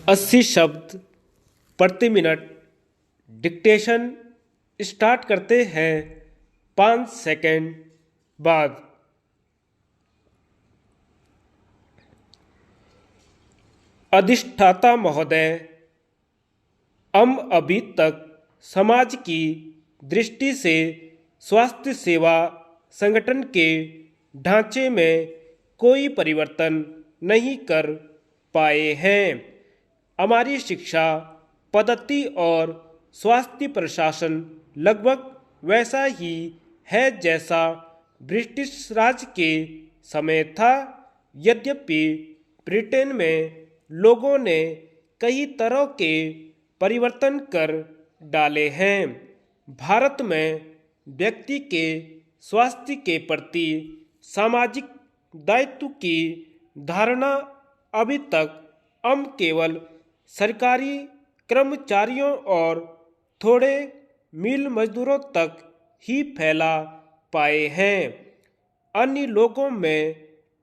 80 शब्द प्रति minute dictation start करते हैं 5 सेकंड बाद। अधिष्ठाता महोदय, हम अभी तक समाज की दृष्टि से स्वास्थ्य सेवा संगठन के ढांचे में कोई परिवर्तन नहीं कर पाए हैं। हमारी शिक्षा पद्धति और स्वास्थ्य प्रशासन लगभग वैसा ही है जैसा ब्रिटिश राज के समय था। यद्यपि ब्रिटेन में लोगों ने कई तरह के परिवर्तन कर डाले हैं, भारत में व्यक्ति के स्वास्थ्य के प्रति सामाजिक दायित्व की धारणा अभी तक हम केवल सरकारी कर्मचारियों और थोड़े मिल मजदूरों तक ही फैला पाए हैं। अन्य लोगों में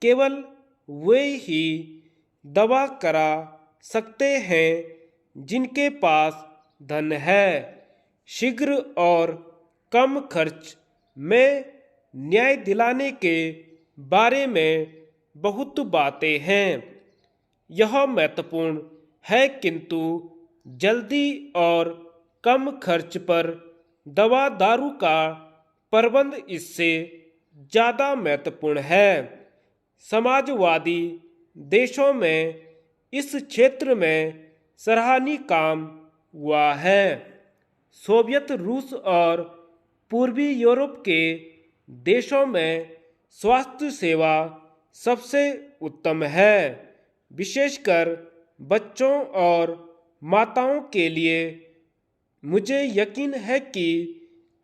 केवल वे ही दवा करा सकते हैं जिनके पास धन है। शीघ्र और कम खर्च में न्याय दिलाने के बारे में बहुत बातें हैं, यह महत्वपूर्ण है, किंतु जल्दी और कम खर्च पर दवा दारू का प्रबंध इससे ज़्यादा महत्वपूर्ण है। समाजवादी देशों में इस क्षेत्र में सराहनीय काम हुआ है। सोवियत रूस और पूर्वी यूरोप के देशों में स्वास्थ्य सेवा सबसे उत्तम है, विशेषकर बच्चों और माताओं के लिए। मुझे यकीन है कि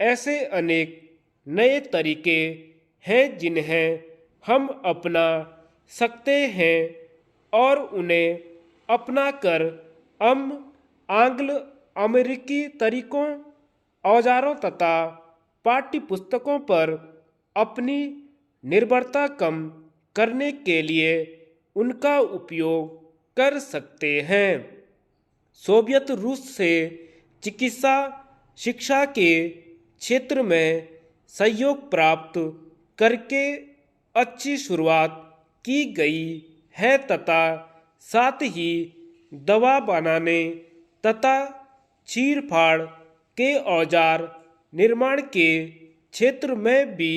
ऐसे अनेक नए तरीके हैं जिन्हें हम अपना सकते हैं और उन्हें अपनाकर हम आंग्ल अमेरिकी तरीकों, औजारों तथा पाठ्य पुस्तकों पर अपनी निर्भरता कम करने के लिए उनका उपयोग कर सकते हैं। सोवियत रूस से चिकित्सा शिक्षा के क्षेत्र में सहयोग प्राप्त करके अच्छी शुरुआत की गई है तथा साथ ही दवा बनाने तथा चीर फाड़ के औजार निर्माण के क्षेत्र में भी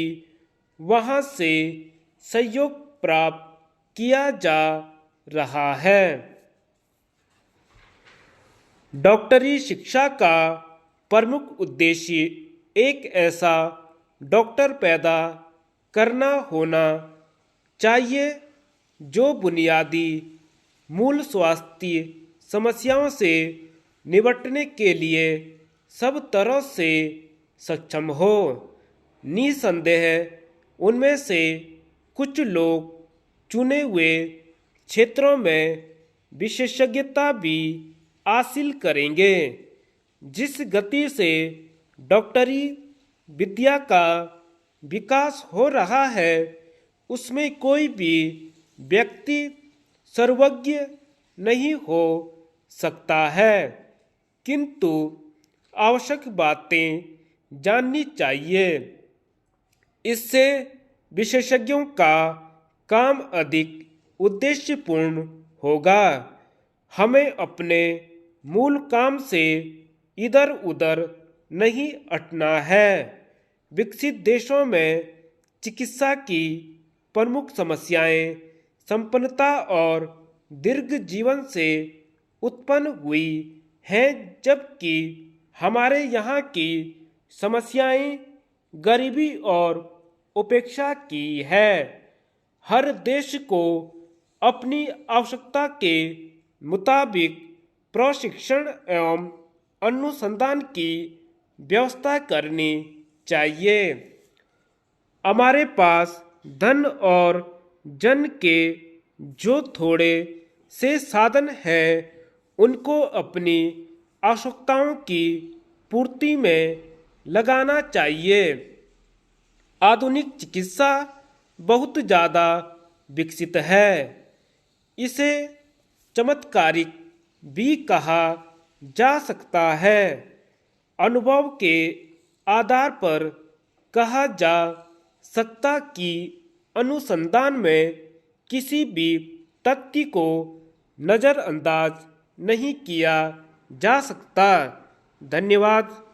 वहाँ से सहयोग प्राप्त किया जा रहा है। डॉक्टरी शिक्षा का प्रमुख उद्देश्य एक ऐसा डॉक्टर पैदा करना होना चाहिए जो बुनियादी मूल स्वास्थ्य समस्याओं से निपटने के लिए सब तरह से सक्षम हो। निसंदेह उनमें से कुछ लोग चुने हुए क्षेत्रों में विशेषज्ञता भी हासिल करेंगे। जिस गति से डॉक्टरी विद्या का विकास हो रहा है, उसमें कोई भी व्यक्ति सर्वज्ञ नहीं हो सकता है, किंतु आवश्यक बातें जाननी चाहिए। इससे विशेषज्ञों का काम अधिक उद्देश्यपूर्ण होगा। हमें अपने मूल काम से इधर उधर नहीं हटना है। विकसित देशों में चिकित्सा की प्रमुख समस्याएं संपन्नता और दीर्घ जीवन से उत्पन्न हुई हैं, जबकि हमारे यहाँ की समस्याएं गरीबी और उपेक्षा की है। हर देश को अपनी आवश्यकता के मुताबिक प्रशिक्षण एवं अनुसंधान की व्यवस्था करनी चाहिए। हमारे पास धन और जन के जो थोड़े से साधन हैं, उनको अपनी आवश्यकताओं की पूर्ति में लगाना चाहिए। आधुनिक चिकित्सा बहुत ज़्यादा विकसित है। इसे चमत्कारिक भी कहा जा सकता है। अनुभव के आधार पर कहा जा सकता कि अनुसंधान में किसी भी तथ्य को नज़रअंदाज नहीं किया जा सकता। धन्यवाद।